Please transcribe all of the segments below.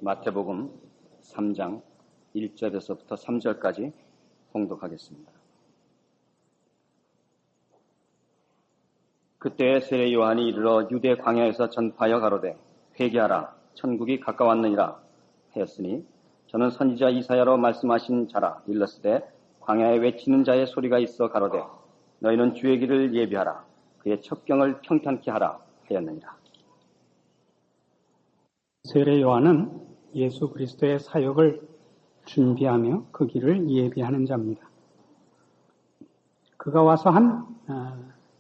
마태복음 3장 1절에서부터 3절까지 봉독하겠습니다. 그때 세례 요한이 이르러 유대 광야에서 전파하여 가로되 회개하라 천국이 가까웠느니라 하였으니 저는 선지자 이사야로 말씀하신 자라. 일렀으되 광야에 외치는 자의 소리가 있어 가로되 너희는 주의 길을 예비하라 그의 첩경을 평탄케 하라 하였느니라. 세례 요한은 예수 그리스도의 사역을 준비하며 그 길을 예비하는 자입니다. 그가 와서 한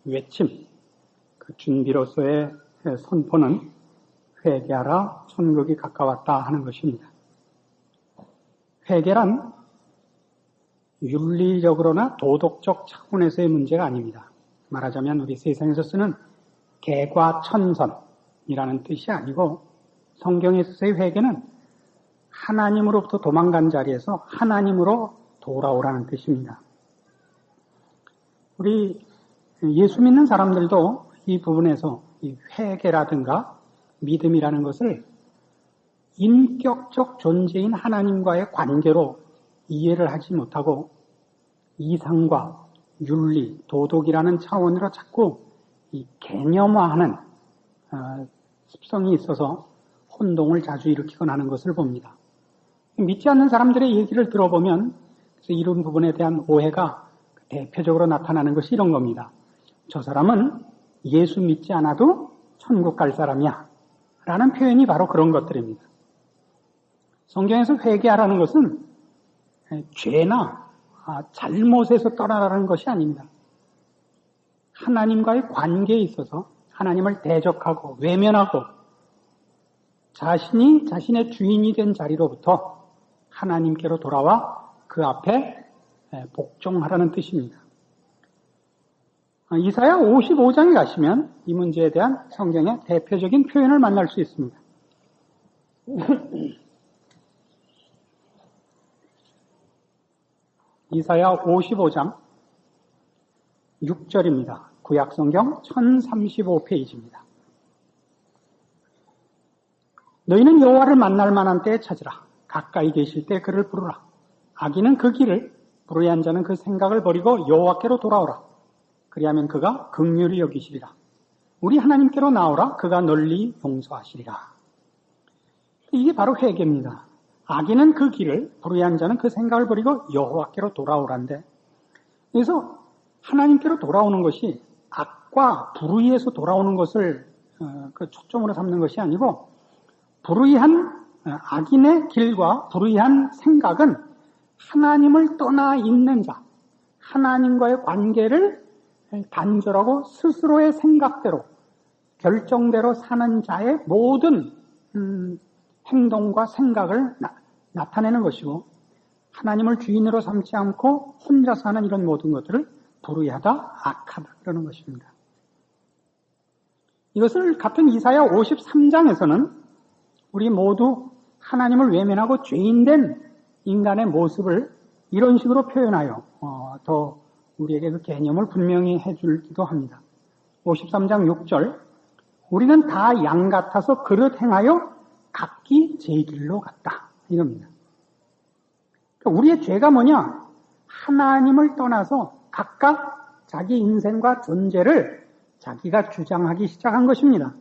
외침, 그 준비로서의 선포는 회개하라 천국이 가까웠다 하는 것입니다. 회개란 윤리적으로나 도덕적 차원에서의 문제가 아닙니다. 말하자면 우리 세상에서 쓰는 개과천선이라는 뜻이 아니고 성경에 있어서의 회개는 하나님으로부터 도망간 자리에서 하나님으로 돌아오라는 뜻입니다. 우리 예수 믿는 사람들도 이 부분에서 이 회개라든가 믿음이라는 것을 인격적 존재인 하나님과의 관계로 이해를 하지 못하고 이상과 윤리, 도덕이라는 차원으로 자꾸 이 개념화하는 습성이 있어서 혼동을 자주 일으키곤 하는 것을 봅니다. 믿지 않는 사람들의 얘기를 들어보면 이런 부분에 대한 오해가 대표적으로 나타나는 것이 이런 겁니다. 저 사람은 예수 믿지 않아도 천국 갈 사람이야 라는 표현이 바로 그런 것들입니다. 성경에서 회개하라는 것은 죄나 잘못에서 떠나라는 것이 아닙니다. 하나님과의 관계에 있어서 하나님을 대적하고 외면하고 자신이 자신의 주인이 된 자리로부터 하나님께로 돌아와 그 앞에 복종하라는 뜻입니다. 이사야 55장에 가시면 이 문제에 대한 성경의 대표적인 표현을 만날 수 있습니다. 이사야 55장 6절입니다. 구약성경 1035페이지입니다. 너희는 여호와를 만날 만한 때에 찾으라. 가까이 계실 때 그를 부르라. 악인은 그 길을, 불의한 자는 그 생각을 버리고 여호와께로 돌아오라. 그리하면 그가 긍휼히 여기시리라. 우리 하나님께로 나오라. 그가 널리 용서하시리라. 이게 바로 회개입니다. 악인은 그 길을, 불의한 자는 그 생각을 버리고 여호와께로 돌아오란데, 그래서 하나님께로 돌아오는 것이 악과 불의에서 돌아오는 것을 초점으로 삼는 것이 아니고, 불의한 악인의 길과 불의한 생각은 하나님을 떠나 있는 자, 하나님과의 관계를 단절하고 스스로의 생각대로, 결정대로 사는 자의 모든 행동과 생각을 나타내는 것이고, 하나님을 주인으로 삼지 않고 혼자 사는 이런 모든 것들을 불의하다, 악하다 그러는 것입니다. 이것을 같은 이사야 53장에서는 우리 모두 하나님을 외면하고 죄인된 인간의 모습을 이런 식으로 표현하여 더 우리에게 그 개념을 분명히 해주기도 합니다. 53장 6절 우리는 다 양 같아서 그릇 행하여 각기 제 길로 갔다 이겁니다. 그러니까 우리의 죄가 뭐냐? 하나님을 떠나서 각각 자기 인생과 존재를 자기가 주장하기 시작한 것입니다.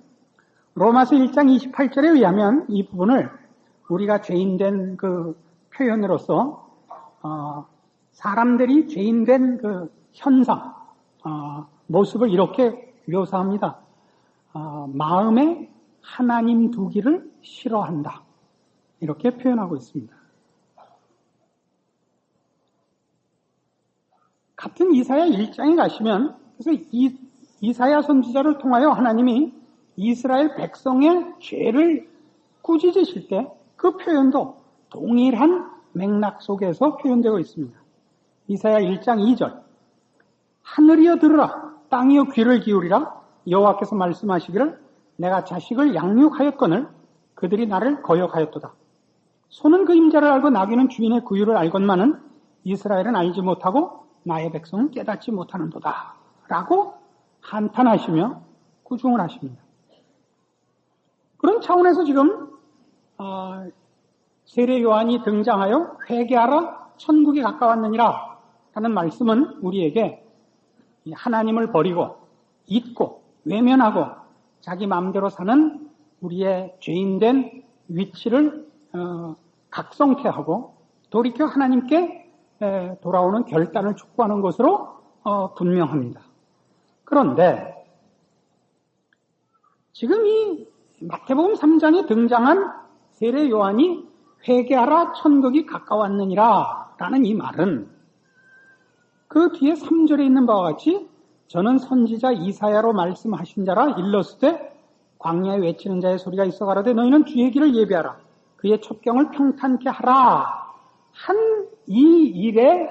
로마서 1장 28절에 의하면 이 부분을 우리가 죄인된 그 표현으로서 사람들이 죄인된 그 현상, 모습을 이렇게 묘사합니다. 마음에 하나님 두기를 싫어한다. 이렇게 표현하고 있습니다. 같은 이사야 1장에 가시면 그래서 이사야 선지자를 통하여 하나님이 이스라엘 백성의 죄를 꾸짖으실 때 그 표현도 동일한 맥락 속에서 표현되고 있습니다. 이사야 1장 2절 하늘이여 들으라 땅이여 귀를 기울이라 여호와께서 말씀하시기를 내가 자식을 양육하였거늘 그들이 나를 거역하였도다. 소는 그 임자를 알고 나귀는 주인의 구유를 알건만은 이스라엘은 알지 못하고 나의 백성은 깨닫지 못하는도다 라고 한탄하시며 구중을 하십니다. 그런 차원에서 지금 세례 요한이 등장하여 회개하라 천국이 가까웠느니라 하는 말씀은 우리에게 하나님을 버리고 잊고 외면하고 자기 마음대로 사는 우리의 죄인된 위치를 각성케 하고 돌이켜 하나님께 돌아오는 결단을 촉구하는 것으로 분명합니다. 그런데 지금 이 마태복음 3장에 등장한 세례 요한이 회개하라 천국이 가까웠느니라 라는 이 말은 그 뒤에 3절에 있는 바와 같이 저는 선지자 이사야로 말씀하신 자라 일렀으되 광야에 외치는 자의 소리가 있어 가로되 너희는 주의 길을 예비하라 그의 첩경을 평탄케 하라 한 이 일의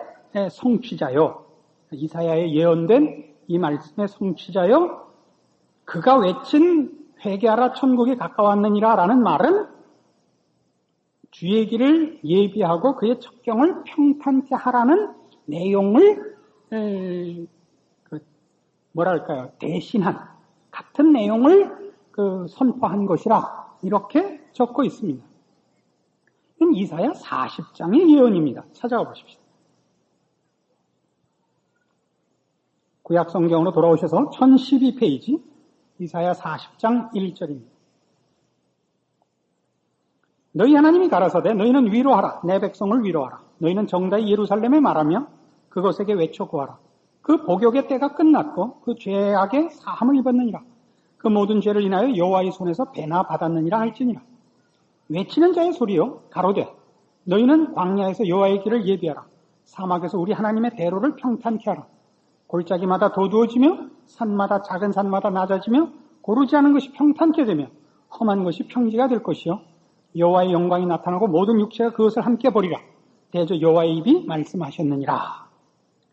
성취자요. 이사야의 예언된 이 말씀의 성취자요. 그가 외친 회개하라 천국이 가까웠느니라 라는 말은 주의 길을 예비하고 그의 첩경을 평탄케 하라는 내용을 뭐랄까요 대신한 같은 내용을 선포한 것이라 이렇게 적고 있습니다. 이건 이사야 40장의 예언입니다. 찾아가 보십시오. 구약 성경으로 돌아오셔서 1012페이지 이사야 40장 1절입니다. 너희 하나님이 가라사대 너희는 위로하라 내 백성을 위로하라 너희는 정다이 예루살렘에 말하며 그것에게 외쳐 구하라 그 복역의 때가 끝났고 그 죄악의 사함을 입었느니라 그 모든 죄를 인하여 여호와의 손에서 배나 받았느니라 할지니라 외치는 자의 소리요 가로되 너희는 광야에서 여호와의 길을 예비하라 사막에서 우리 하나님의 대로를 평탄케 하라 골짜기마다 도두어지며 산마다 작은 산마다 낮아지며 고르지 않은 것이 평탄케 되며 험한 것이 평지가 될 것이요 여호와의 영광이 나타나고 모든 육체가 그것을 함께 보리라 대저 여호와의 입이 말씀하셨느니라.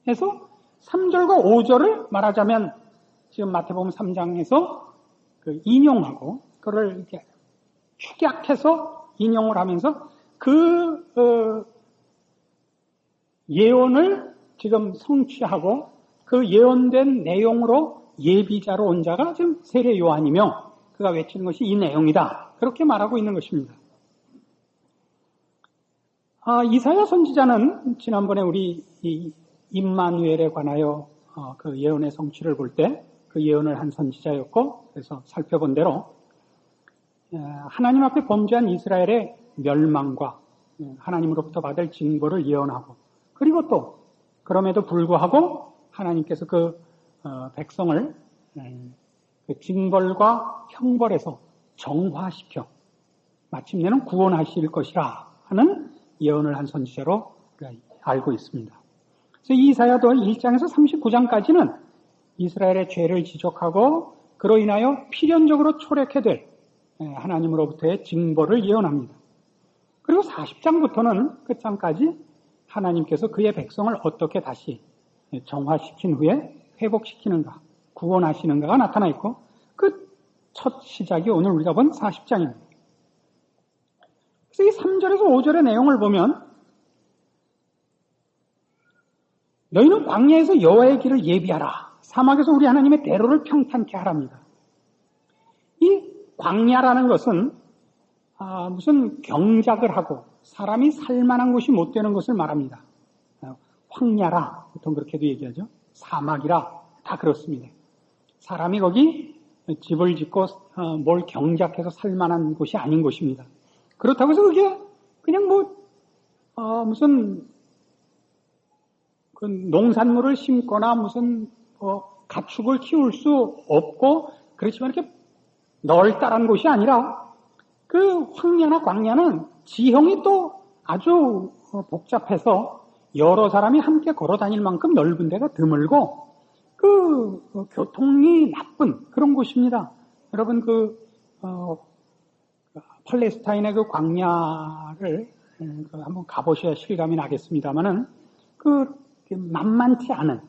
그래서 3절과 5절을 말하자면 지금 마태복음 3장에서 인용하고 그를 이렇게 축약해서 인용을 하면서 예언을 지금 성취하고 그 예언된 내용으로 예비자로 온 자가 지금 세례 요한이며 그가 외치는 것이 이 내용이다. 그렇게 말하고 있는 것입니다. 이사야 선지자는 지난번에 우리 임마누엘에 관하여 그 예언의 성취를 볼 때 그 예언을 한 선지자였고 그래서 살펴본 대로 하나님 앞에 범죄한 이스라엘의 멸망과 하나님으로부터 받을 징벌을 예언하고 그리고 또 그럼에도 불구하고 하나님께서 그 백성을 그 징벌과 형벌에서 정화시켜 마침내는 구원하실 것이라 하는 예언을 한 선지자로 알고 있습니다. 그래서 이사야도 1장에서 39장까지는 이스라엘의 죄를 지적하고 그로 인하여 필연적으로 초래케 될 하나님으로부터의 징벌을 예언합니다. 그리고 40장부터는 끝장까지 하나님께서 그의 백성을 어떻게 다시 정화시킨 후에 회복시키는가, 구원하시는가가 나타나 있고 그 첫 시작이 오늘 우리가 본 40장입니다. 그래서 이 3절에서 5절의 내용을 보면 너희는 광야에서 여호와의 길을 예비하라. 사막에서 우리 하나님의 대로를 평탄케 하랍니다. 이 광야라는 것은 무슨 경작을 하고 사람이 살만한 곳이 못 되는 것을 말합니다. 황야라 보통 그렇게도 얘기하죠. 사막이라 다 그렇습니다. 사람이 거기 집을 짓고 뭘 경작해서 살만한 곳이 아닌 곳입니다. 그렇다고 해서 그게 그냥 무슨 그 농산물을 심거나 무슨 가축을 키울 수 없고 그렇지만 이렇게 널따란 곳이 아니라 그 황야나 광야는 지형이 또 아주 복잡해서 여러 사람이 함께 걸어 다닐 만큼 넓은 데가 드물고 교통이 나쁜 그런 곳입니다. 여러분 팔레스타인의 그 광야를 한번 가보셔야 실감이 나겠습니다만은 만만치 않은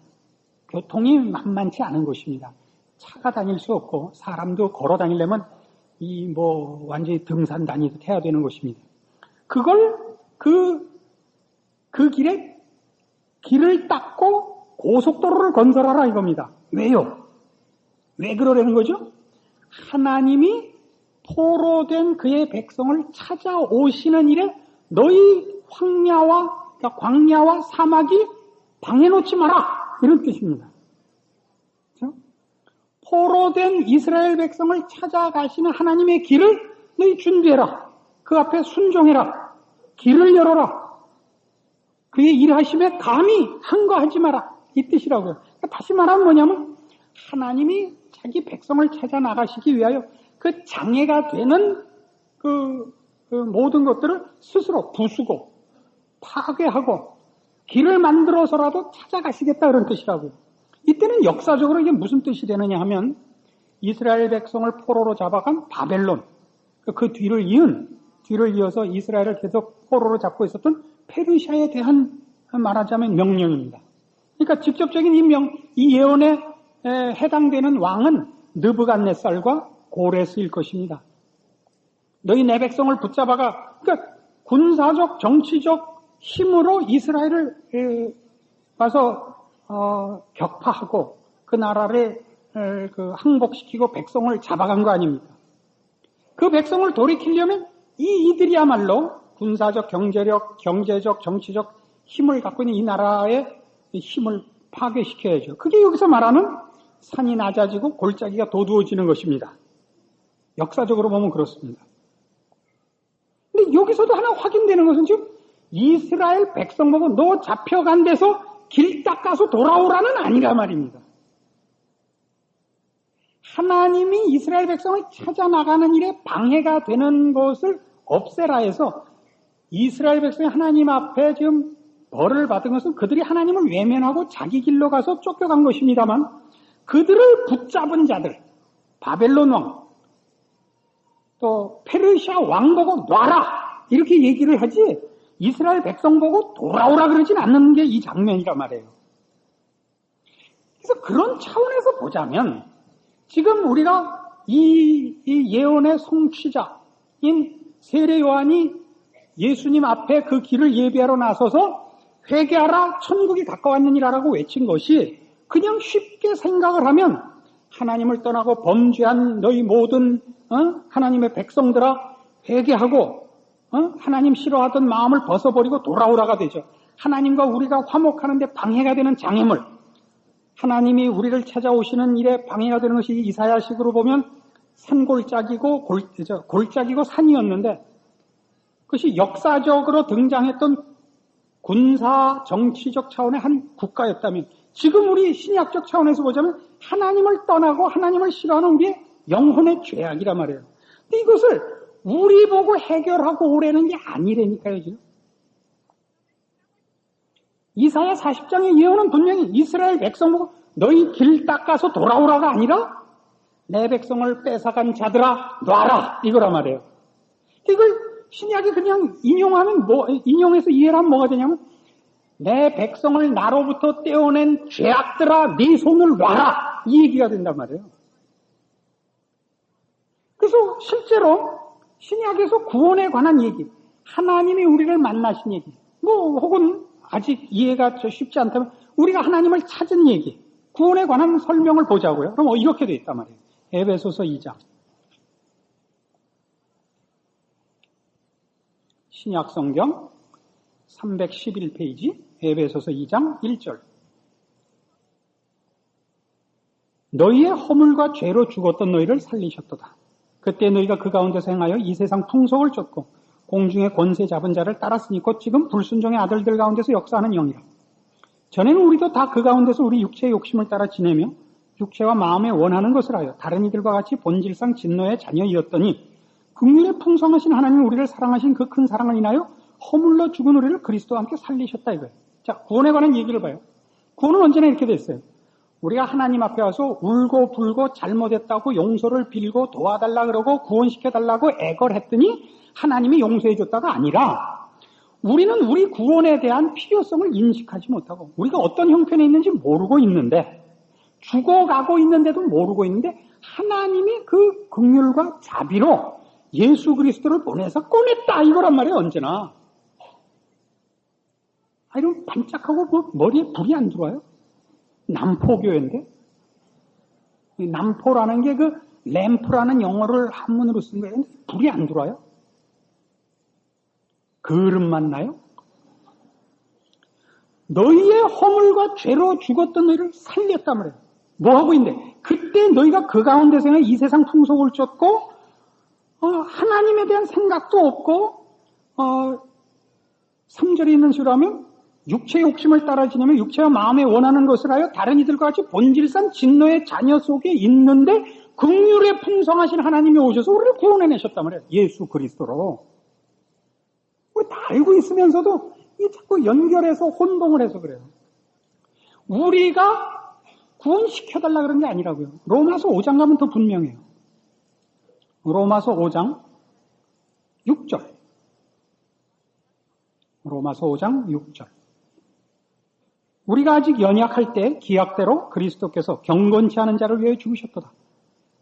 교통이 만만치 않은 곳입니다. 차가 다닐 수 없고 사람도 걸어 다니려면 완전히 등산 다니듯 해야 되는 곳입니다. 그걸 그 길을 닦고 고속도로를 건설하라 이겁니다. 왜요? 왜 그러라는 거죠? 하나님이 포로된 그의 백성을 찾아오시는 일에 너희 그러니까 광야와 사막이 방해놓지 마라. 이런 뜻입니다. 그렇죠? 포로된 이스라엘 백성을 찾아가시는 하나님의 길을 너희 준비해라. 그 앞에 순종해라. 길을 열어라. 그의 일하심에 감히 항거하지 마라. 이 뜻이라고요. 그러니까 다시 말하면 뭐냐면 하나님이 자기 백성을 찾아 나가시기 위하여 그 장애가 되는 그 모든 것들을 스스로 부수고 파괴하고 길을 만들어서라도 찾아가시겠다 그런 뜻이라고요. 이때는 역사적으로 이게 무슨 뜻이 되느냐 하면 이스라엘 백성을 포로로 잡아간 바벨론 그 뒤를 이어서 이스라엘을 계속 포로로 잡고 있었던 페르시아에 대한 말하자면 명령입니다. 그러니까 직접적인 이 예언에 해당되는 왕은 느부갓네살과 고레스일 것입니다. 너희 내 백성을 붙잡아가 그러니까 군사적 정치적 힘으로 이스라엘을 가서 격파하고 그 나라를 항복시키고 백성을 잡아간 거 아닙니까? 그 백성을 돌이키려면 이들이야말로 군사적, 경제적, 정치적 힘을 갖고 있는 이 나라의 힘을 파괴시켜야죠. 그게 여기서 말하는 산이 낮아지고 골짜기가 도두어지는 것입니다. 역사적으로 보면 그렇습니다. 근데 여기서도 하나 확인되는 것은 지금 이스라엘 백성 보고 너 잡혀간 데서 길 닦아서 돌아오라는 아니라 말입니다. 하나님이 이스라엘 백성을 찾아 나가는 일에 방해가 되는 것을 없애라 해서 이스라엘 백성이 하나님 앞에 지금 벌을 받은 것은 그들이 하나님을 외면하고 자기 길로 가서 쫓겨간 것입니다만 그들을 붙잡은 자들, 바벨론 왕, 또 페르시아 왕 보고 놔라 이렇게 얘기를 하지 이스라엘 백성 보고 돌아오라 그러진 않는 게 이 장면이란 말이에요. 그래서 그런 차원에서 보자면 지금 우리가 이 예언의 성취자인 세례 요한이 예수님 앞에 그 길을 예비하러 나서서 회개하라 천국이 가까웠느니라라고 외친 것이 그냥 쉽게 생각을 하면 하나님을 떠나고 범죄한 너희 모든 하나님의 백성들아 회개하고 하나님 싫어하던 마음을 벗어버리고 돌아오라가 되죠. 하나님과 우리가 화목하는데 방해가 되는 장애물, 하나님이 우리를 찾아오시는 일에 방해가 되는 것이 이사야식으로 보면 산골짜기고 골짜기고 산이었는데 그것이 역사적으로 등장했던 군사 정치적 차원의 한 국가였다면 지금 우리 신약적 차원에서 보자면 하나님을 떠나고 하나님을 싫어하는 우리의 영혼의 죄악이란 말이에요. 근데 이것을 우리 보고 해결하고 오라는 게 아니라니까요. 지금. 이사야 40장의 예언은 분명히 이스라엘 백성 보고 너희 길 닦아서 돌아오라가 아니라 내 백성을 뺏어간 자들아 놔라 이거란 말이에요. 이걸 신약이 그냥 인용해서 이해를 하면 뭐가 되냐면 내 백성을 나로부터 떼어낸 죄악들아 네 손을 놔라 이 얘기가 된단 말이에요. 그래서 실제로 신약에서 구원에 관한 얘기, 하나님이 우리를 만나신 얘기, 혹은 아직 이해가 쉽지 않다면 우리가 하나님을 찾은 얘기, 구원에 관한 설명을 보자고요. 그럼 이렇게 돼 있단 말이에요. 에베소서 2장. 신약 성경 311페이지 에베소서 2장 1절. 너희의 허물과 죄로 죽었던 너희를 살리셨도다. 그때 너희가 그 가운데서 행하여 이 세상 풍속을 쫓고 공중의 권세 잡은 자를 따랐으니 곧 지금 불순종의 아들들 가운데서 역사하는 영이라. 전에는 우리도 다 그 가운데서 우리 육체의 욕심을 따라 지내며 육체와 마음에 원하는 것을 하여 다른 이들과 같이 본질상 진노의 자녀이었더니 긍휼에 풍성하신 하나님이 우리를 사랑하신 그 큰 사랑을 인하여 허물로 죽은 우리를 그리스도와 함께 살리셨다 이거예요. 자, 구원에 관한 얘기를 봐요. 구원은 언제나 이렇게 됐어요. 우리가 하나님 앞에 와서 울고 불고 잘못했다고 용서를 빌고 도와달라 그러고 구원시켜달라고 애걸했더니 하나님이 용서해줬다가 아니라 우리는 우리 구원에 대한 필요성을 인식하지 못하고 우리가 어떤 형편에 있는지 모르고 있는데 죽어가고 있는데도 모르고 있는데 하나님이 그 긍휼과 자비로 예수 그리스도를 보내서 꺼냈다 이거란 말이에요. 언제나. 이러면 반짝하고 머리에 불이 안 들어와요? 남포교회인데 남포라는 게 그 램프라는 영어를 한문으로 쓴 거예요. 불이 안 들어와요? 그릇만 나요? 너희의 허물과 죄로 죽었던 너희를 살렸단 말이에요. 뭐하고 있는데? 그때 너희가 그 가운데서 이 세상 풍속을 쫓고 하나님에 대한 생각도 없고 3절에 있는 식으로 하면 육체의 욕심을 따라지냐면 육체와 마음에 원하는 것을 하여 다른 이들과 같이 본질상 진노의 자녀 속에 있는데 긍휼에 풍성하신 하나님이 오셔서 우리를 구원해내셨단 말이에요. 예수 그리스도로. 우리 다 알고 있으면서도 이 자꾸 연결해서 혼동을 해서 그래요. 우리가 구원시켜달라 그런 게 아니라고요. 로마서 5장 가면 더 분명해요. 로마서 5장 6절. 로마서 5장 6절. 우리가 아직 연약할 때 기약대로 그리스도께서 경건치 않은 자를 위하여 죽으셨도다.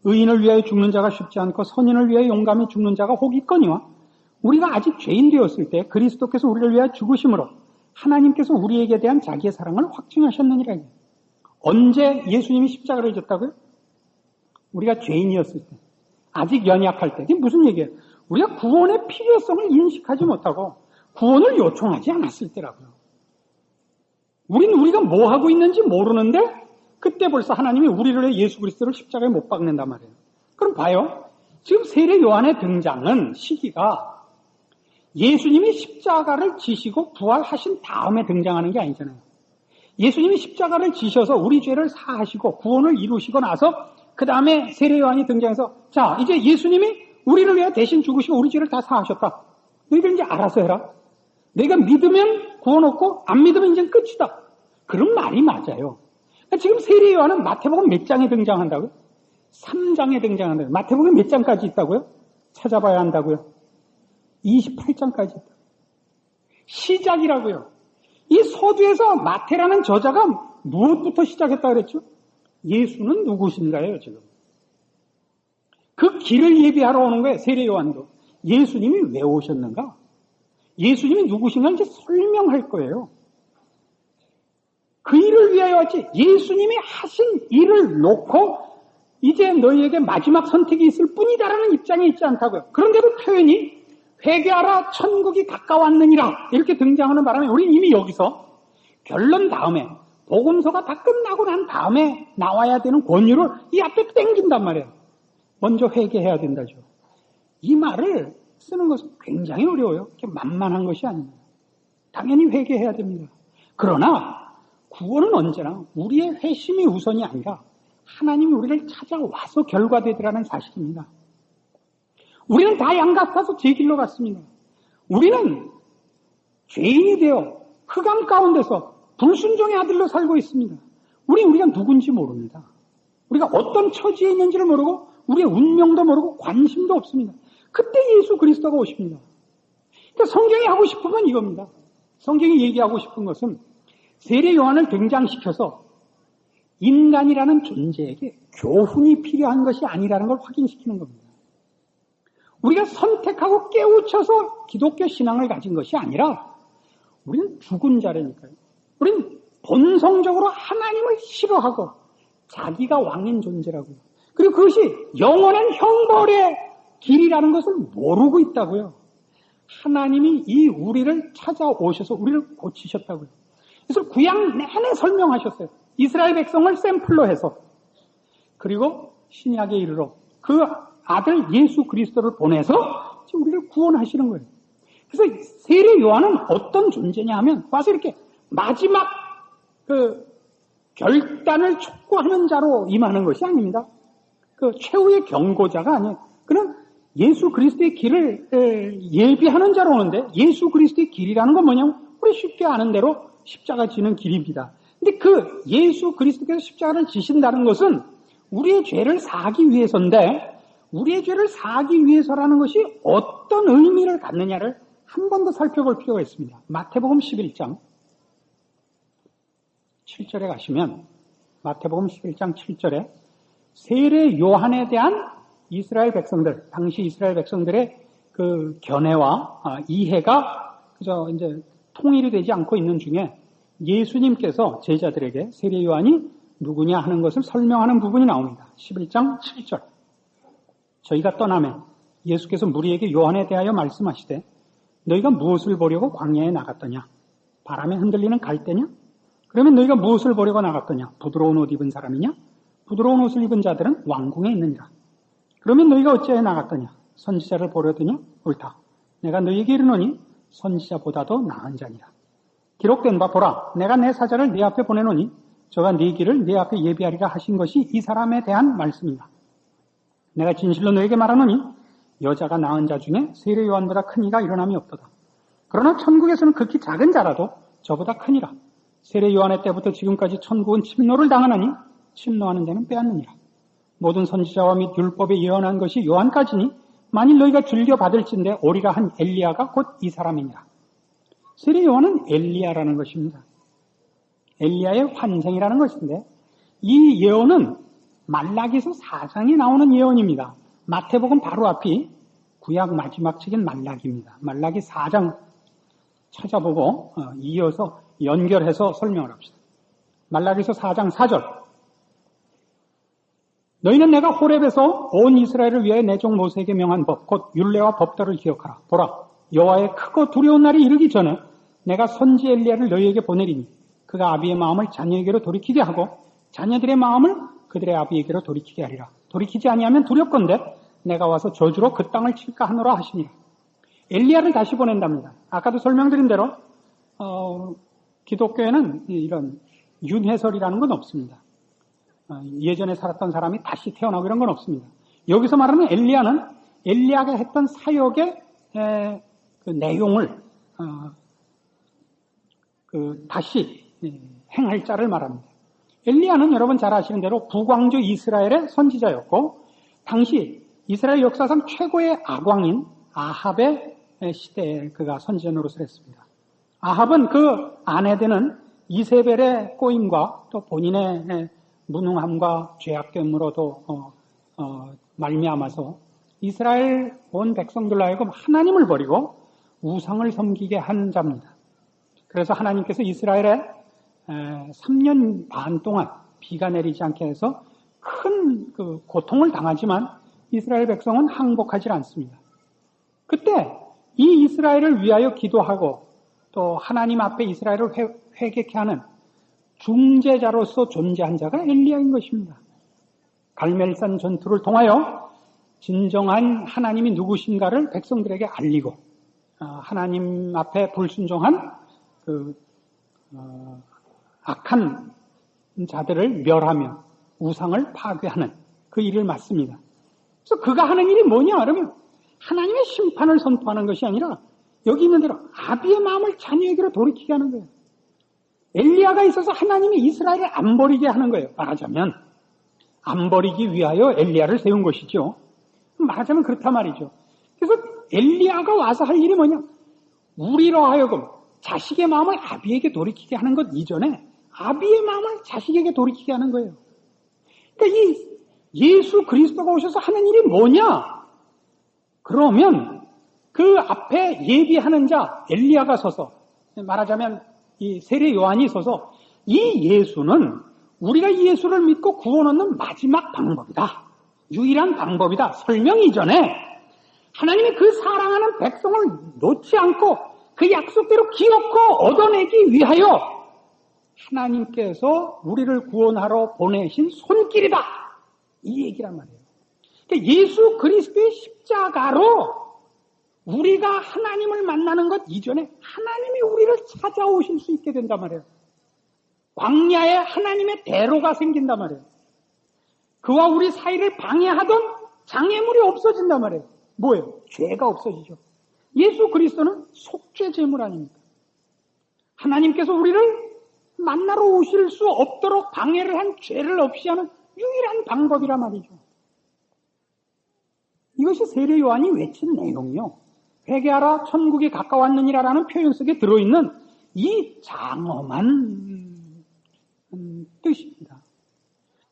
의인을 위하여 죽는 자가 쉽지 않고 선인을 위하여 용감히 죽는 자가 혹 있거니와 우리가 아직 죄인 되었을 때 그리스도께서 우리를 위하여 죽으심으로 하나님께서 우리에게 대한 자기의 사랑을 확증하셨느니라. 언제 예수님이 십자가를 졌다고요? 우리가 죄인이었을 때, 아직 연약할 때. 이게 무슨 얘기예요? 우리가 구원의 필요성을 인식하지 못하고 구원을 요청하지 않았을 때라고요. 우리가 뭐 하고 있는지 모르는데 그때 벌써 하나님이 우리를 위해 예수 그리스도를 십자가에 못 박는단 말이에요. 그럼 봐요. 지금 세례 요한의 등장은 시기가 예수님이 십자가를 지시고 부활하신 다음에 등장하는 게 아니잖아요. 예수님이 십자가를 지셔서 우리 죄를 사하시고 구원을 이루시고 나서 그 다음에 세례 요한이 등장해서 자 이제 예수님이 우리를 위해 대신 죽으시고 우리 죄를 다 사하셨다. 너희들 이제 알아서 해라. 내가 믿으면 구원 얻고 안 믿으면 이제 끝이다. 그런 말이 맞아요. 그러니까 지금 세례 요한은 마태복음 몇 장에 등장한다고요? 3장에 등장한다고요. 마태복음 몇 장까지 있다고요? 찾아봐야 한다고요. 28장까지 있다. 시작이라고요. 이 서두에서 마태라는 저자가 무엇부터 시작했다 그랬죠? 예수는 누구신가요, 지금? 그 길을 예비하러 오는 거예요, 세례 요한도. 예수님이 왜 오셨는가? 예수님이 누구신가 이제 설명할 거예요. 그 일을 위하여 왔지. 예수님이 하신 일을 놓고 이제 너희에게 마지막 선택이 있을 뿐이다라는 입장에 있지 않다고요. 그런데도 표현이 회개하라 천국이 가까웠느니라 이렇게 등장하는 바람에 우리는 이미 여기서 결론 다음에 복음서가 다 끝나고 난 다음에 나와야 되는 권유를 이 앞에 땡긴단 말이에요. 먼저 회개해야 된다죠. 이 말을 쓰는 것은 굉장히 어려워요. 이렇게 만만한 것이 아닙니다. 당연히 회개해야 됩니다. 그러나 구원은 언제나 우리의 회심이 우선이 아니라 하나님이 우리를 찾아와서 결과되더라는 사실입니다. 우리는 다 양 같아서 제 길로 갔습니다. 우리는 죄인이 되어 흑암 가운데서 불순종의 아들로 살고 있습니다. 우리가 누군지 모릅니다. 우리가 어떤 처지에 있는지를 모르고 우리의 운명도 모르고 관심도 없습니다. 그때 예수 그리스도가 오십니다. 그러니까 성경이 하고 싶은 건 이겁니다. 성경이 얘기하고 싶은 것은 세례 요한을 등장시켜서 인간이라는 존재에게 교훈이 필요한 것이 아니라는 걸 확인시키는 겁니다. 우리가 선택하고 깨우쳐서 기독교 신앙을 가진 것이 아니라 우리는 죽은 자라니까요. 우리는 본성적으로 하나님을 싫어하고 자기가 왕인 존재라고요. 그리고 그것이 영원한 형벌의 길이라는 것을 모르고 있다고요. 하나님이 이 우리를 찾아오셔서 우리를 고치셨다고요. 그래서 구약 내내 설명하셨어요. 이스라엘 백성을 샘플로 해서. 그리고 신약에 이르러 그 아들 예수 그리스도를 보내서 지금 우리를 구원하시는 거예요. 그래서 세례 요한은 어떤 존재냐 하면 와서 이렇게 마지막 그 결단을 촉구하는 자로 임하는 것이 아닙니다. 그 최후의 경고자가 아니에요. 그는 예수 그리스도의 길을 예비하는 자로 오는데 예수 그리스도의 길이라는 건 뭐냐면 우리 쉽게 아는 대로 십자가 지는 길입니다. 근데 그 예수 그리스도께서 십자가를 지신다는 것은 우리의 죄를 사하기 위해서인데 우리의 죄를 사하기 위해서라는 것이 어떤 의미를 갖느냐를 한 번 더 살펴볼 필요가 있습니다. 마태복음 11장 7절에 가시면 마태복음 11장 7절에 세례 요한에 대한 이스라엘 백성들, 당시 이스라엘 백성들의 그 견해와 이해가 그저 이제 통일이 되지 않고 있는 중에 예수님께서 제자들에게 세례 요한이 누구냐 하는 것을 설명하는 부분이 나옵니다. 11장 7절. 저희가 떠나면 예수께서 무리에게 요한에 대하여 말씀하시되 너희가 무엇을 보려고 광야에 나갔더냐? 바람에 흔들리는 갈대냐? 그러면 너희가 무엇을 보려고 나갔더냐? 부드러운 옷 입은 사람이냐? 부드러운 옷을 입은 자들은 왕궁에 있느니라. 그러면 너희가 어찌하여 나갔더냐? 선지자를 보려더냐? 옳다. 내가 너희에게 이르노니 선지자보다도 나은 자니라. 기록된 바 보라, 내가 내 사자를 네 앞에 보내노니 저가 네 길을 네 앞에 예비하리라 하신 것이 이 사람에 대한 말씀이다. 내가 진실로 너에게 말하노니 여자가 낳은 자 중에 세례 요한보다 큰 이가 일어남이 없도다. 그러나 천국에서는 극히 작은 자라도 저보다 크니라. 세례 요한의 때부터 지금까지 천국은 침노를 당하나니 침노하는 자는 빼앗느니라. 모든 선지자와 및 율법에 예언한 것이 요한까지니 만일 너희가 즐겨 받을진대 오리라 한 엘리야가 곧 이 사람이니라. 세례 요한은 엘리야라는 것입니다. 엘리야의 환생이라는 것인데 이 예언은 말라기서 4장에 나오는 예언입니다. 마태복음 바로 앞이 구약 마지막 책인 말라기입니다. 말라기 4장 찾아보고 이어서 연결해서 설명을 합시다. 말라기서 4장 4절. 너희는 내가 호렙에서 온 이스라엘을 위하여 내 종 모세에게 명한 법, 곧 율례와 법도를 기억하라. 보라, 여호와의 크고 두려운 날이 이르기 전에 내가 선지 엘리야를 너희에게 보내리니 그가 아비의 마음을 자녀에게로 돌이키게 하고 자녀들의 마음을 그들의 아비에게로 돌이키게 하리라. 돌이키지 아니하면 두렵건대 내가 와서 저주로 그 땅을 칠까 하노라 하시니라. 엘리야를 다시 보낸답니다. 아까도 설명드린 대로 기독교에는 이런 윤회설이라는 건 없습니다. 예전에 살았던 사람이 다시 태어나고 이런 건 없습니다. 여기서 말하는 엘리야는 엘리야가 했던 사역의 그 내용을 다시 행할 자를 말합니다. 엘리야는 여러분 잘 아시는 대로 북왕조 이스라엘의 선지자였고 당시 이스라엘 역사상 최고의 악왕인 아합의 시대에 그가 선지자 노릇을 했습니다. 아합은 그 아내 되는 이세벨의 꼬임과 또 본인의 무능함과 죄악됨으로도 말미암아서 이스라엘 온 백성들로 하여금 하나님을 버리고 우상을 섬기게 한 자입니다. 그래서 하나님께서 이스라엘에 3년 반 동안 비가 내리지 않게 해서 큰 그 고통을 당하지만 이스라엘 백성은 항복하지 않습니다. 그때 이 이스라엘을 위하여 기도하고 또 하나님 앞에 이스라엘을 회개케 하는 중재자로서 존재한 자가 엘리야인 것입니다. 갈멜산 전투를 통하여 진정한 하나님이 누구신가를 백성들에게 알리고 하나님 앞에 불순종한 악한 자들을 멸하며 우상을 파괴하는 그 일을 맡습니다. 그래서 그가 하는 일이 뭐냐 그러면 하나님의 심판을 선포하는 것이 아니라 여기 있는 대로 아비의 마음을 자녀에게로 돌이키게 하는 거예요. 엘리야가 있어서 하나님이 이스라엘을 안 버리게 하는 거예요. 말하자면 안 버리기 위하여 엘리야를 세운 것이죠. 말하자면 그렇단 말이죠. 그래서 엘리야가 와서 할 일이 뭐냐? 우리로 하여금 자식의 마음을 아비에게 돌이키게 하는 것 이전에 아비의 마음을 자식에게 돌이키게 하는 거예요. 그러니까 이 예수 그리스도가 오셔서 하는 일이 뭐냐? 그러면 그 앞에 예비하는 자 엘리야가 서서 말하자면 이 세례 요한이 서서 이 예수는 우리가 이 예수를 믿고 구원 얻는 마지막 방법이다. 유일한 방법이다. 설명 이전에 하나님이 그 사랑하는 백성을 놓지 않고 그 약속대로 기억고 얻어내기 위하여 하나님께서 우리를 구원하러 보내신 손길이다. 이 얘기란 말이에요. 그러니까 예수 그리스도의 십자가로 우리가 하나님을 만나는 것 이전에 하나님이 우리를 찾아오실 수 있게 된단 말이에요. 광야에 하나님의 대로가 생긴단 말이에요. 그와 우리 사이를 방해하던 장애물이 없어진단 말이에요. 뭐예요? 죄가 없어지죠. 예수 그리스도는 속죄 제물 아닙니까? 하나님께서 우리를 만나러 오실 수 없도록 방해를 한 죄를 없이 하는 유일한 방법이란 말이죠. 이것이 세례 요한이 외친 내용이요. 회개하라 천국이 가까웠느니라라는 표현 속에 들어있는 이 장엄한 뜻입니다.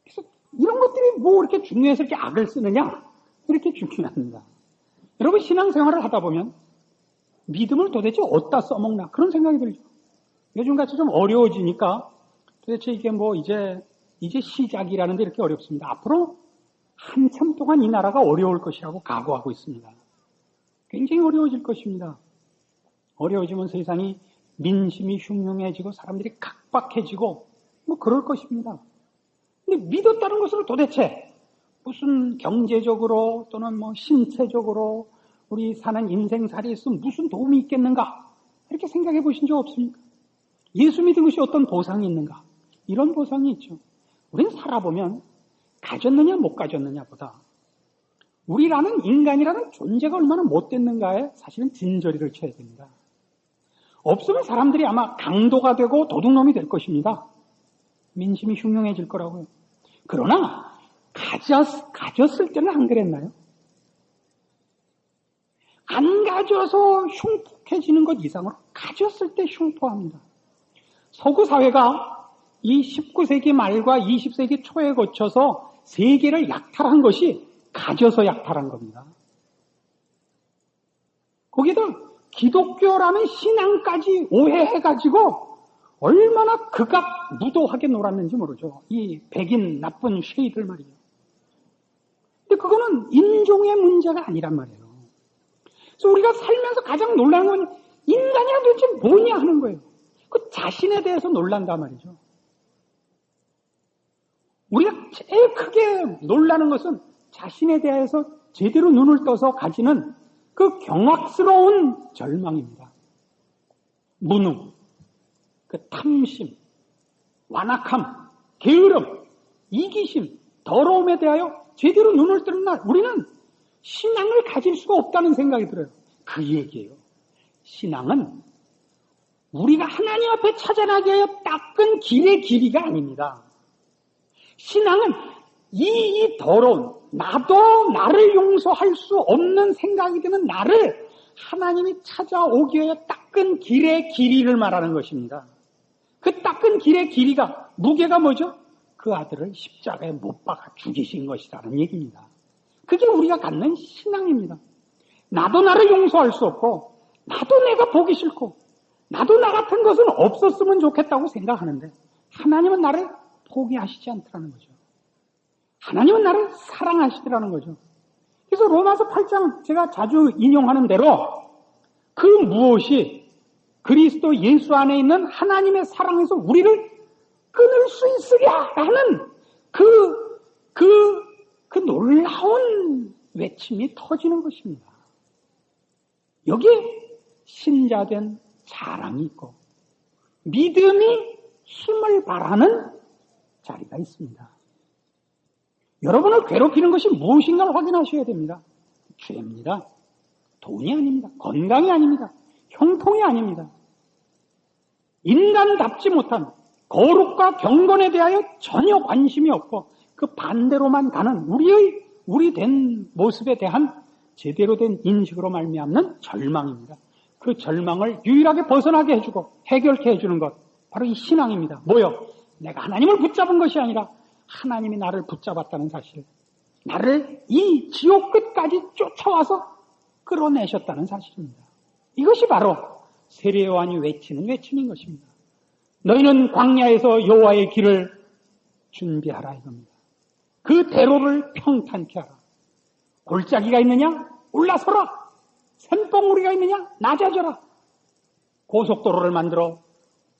그래서 이런 것들이 뭐 이렇게 중요해서 이렇게 악을 쓰느냐? 이렇게 중요합니다. 여러분 신앙생활을 하다 보면 믿음을 도대체 어디다 써먹나 그런 생각이 들죠. 요즘같이 좀 어려워지니까 도대체 이게 뭐 이제 시작이라는데 이렇게 어렵습니다. 앞으로 한참 동안 이 나라가 어려울 것이라고 각오하고 있습니다. 굉장히 어려워질 것입니다. 어려워지면 세상이 민심이 흉흉해지고 사람들이 각박해지고 뭐 그럴 것입니다. 근데 믿었다는 것으로 도대체 무슨 경제적으로 또는 뭐 신체적으로 우리 사는 인생살이에서 무슨 도움이 있겠는가? 이렇게 생각해 보신 적 없습니까? 예수 믿은 것이 어떤 보상이 있는가? 이런 보상이 있죠. 우리는 살아보면 가졌느냐 못 가졌느냐보다 우리라는 인간이라는 존재가 얼마나 못됐는가에 사실은 진저리를 쳐야 됩니다. 없으면 사람들이 아마 강도가 되고 도둑놈이 될 것입니다. 민심이 흉흉해질 거라고요. 그러나 가졌을 때는 안 그랬나요? 안 가져서 흉폭해지는 것 이상으로 가졌을 때 흉포합니다. 서구 사회가 이 19세기 말과 20세기 초에 거쳐서 세계를 약탈한 것이 가져서 약탈한 겁니다. 거기다 기독교라는 신앙까지 오해해가지고 얼마나 극악무도하게 놀았는지 모르죠. 이 백인 나쁜 쉐이들 말이에요. 근데 그거는 인종의 문제가 아니란 말이에요. 그래서 우리가 살면서 가장 놀라는 건 인간이란 도대체 뭐냐 하는 거예요. 그 자신에 대해서 놀란단 말이죠. 우리가 제일 크게 놀라는 것은 자신에 대해서 제대로 눈을 떠서 가지는 그 경악스러운 절망입니다. 무능, 그 탐심, 완악함, 게으름, 이기심, 더러움에 대하여 제대로 눈을 뜨는 날 우리는 신앙을 가질 수가 없다는 생각이 들어요. 그 얘기예요. 신앙은 우리가 하나님 앞에 찾아나게 하여 닦은 길의 길이가 아닙니다. 신앙은 이 더러운 나도 나를 용서할 수 없는 생각이 드는 나를 하나님이 찾아오기 위해 닦은 길의 길이를 말하는 것입니다. 그 닦은 길의 길이가 무게가 뭐죠? 그 아들을 십자가에 못 박아 죽이신 것이라는 얘기입니다. 그게 우리가 갖는 신앙입니다. 나도 나를 용서할 수 없고 나도 내가 보기 싫고 나도 나 같은 것은 없었으면 좋겠다고 생각하는데 하나님은 나를 포기하시지 않더라는 거죠. 하나님은 나를 사랑하시더라는 거죠. 그래서 로마서 8장 제가 자주 인용하는 대로 그 무엇이 그리스도 예수 안에 있는 하나님의 사랑에서 우리를 끊을 수 있으랴라는 그 놀라운 외침이 터지는 것입니다. 여기에 신자된 자랑이 있고 믿음이 힘을 발하는 자리가 있습니다. 여러분을 괴롭히는 것이 무엇인가를 확인하셔야 됩니다. 죄입니다. 돈이 아닙니다. 건강이 아닙니다. 형통이 아닙니다. 인간답지 못한 거룩과 경건에 대하여 전혀 관심이 없고 그 반대로만 가는 우리 된 모습에 대한 제대로 된 인식으로 말미암는 절망입니다. 그 절망을 유일하게 벗어나게 해주고 해결케 해주는 것 바로 이 신앙입니다. 뭐요? 내가 하나님을 붙잡은 것이 아니라 하나님이 나를 붙잡았다는 사실, 나를 이 지옥 끝까지 쫓아와서 끌어내셨다는 사실입니다. 이것이 바로 세례 요한이 외치는 외침인 것입니다. 너희는 광야에서 여호와의 길을 준비하라 이겁니다. 그 대로를 평탄케 하라. 골짜기가 있느냐? 올라서라. 샘봉우리가 있느냐? 낮아져라. 고속도로를 만들어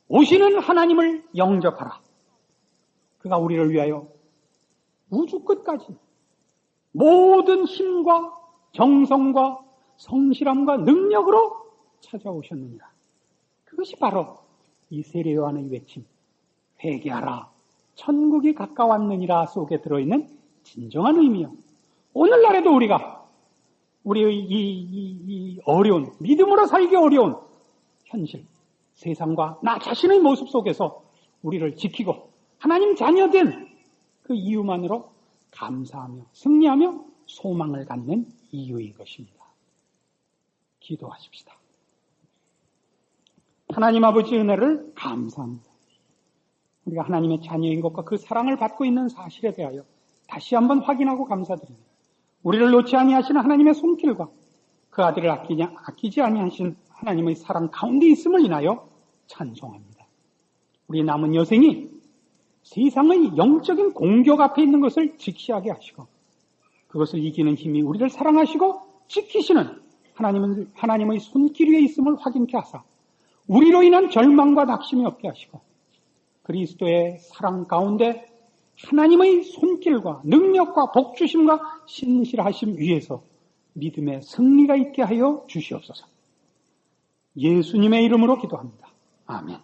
오시는 하나님을 영접하라. 그가 우리를 위하여 우주 끝까지 모든 힘과 정성과 성실함과 능력으로 찾아오셨느니라. 그것이 바로 이 세례 요한의 외침, 회개하라, 천국이 가까웠느니라 속에 들어있는 진정한 의미요. 오늘날에도 우리가 우리의 이 어려운, 믿음으로 살기 어려운 현실, 세상과 나 자신의 모습 속에서 우리를 지키고 하나님 자녀된 그 이유만으로 감사하며 승리하며 소망을 갖는 이유인 것입니다. 기도하십시다. 하나님 아버지 은혜를 감사합니다. 우리가 하나님의 자녀인 것과 그 사랑을 받고 있는 사실에 대하여 다시 한번 확인하고 감사드립니다. 우리를 놓지 아니하시는 하나님의 손길과 그 아들을 아끼지 아니하신 하나님의 사랑 가운데 있음을 인하여 찬송합니다. 우리 남은 여생이 세상의 영적인 공격 앞에 있는 것을 직시하게 하시고 그것을 이기는 힘이 우리를 사랑하시고 지키시는 하나님의 손길 위에 있음을 확인케 하사 우리로 인한 절망과 낙심이 없게 하시고 그리스도의 사랑 가운데 하나님의 손길과 능력과 복주심과 신실하심 위에서 믿음의 승리가 있게 하여 주시옵소서. 예수님의 이름으로 기도합니다. 아멘.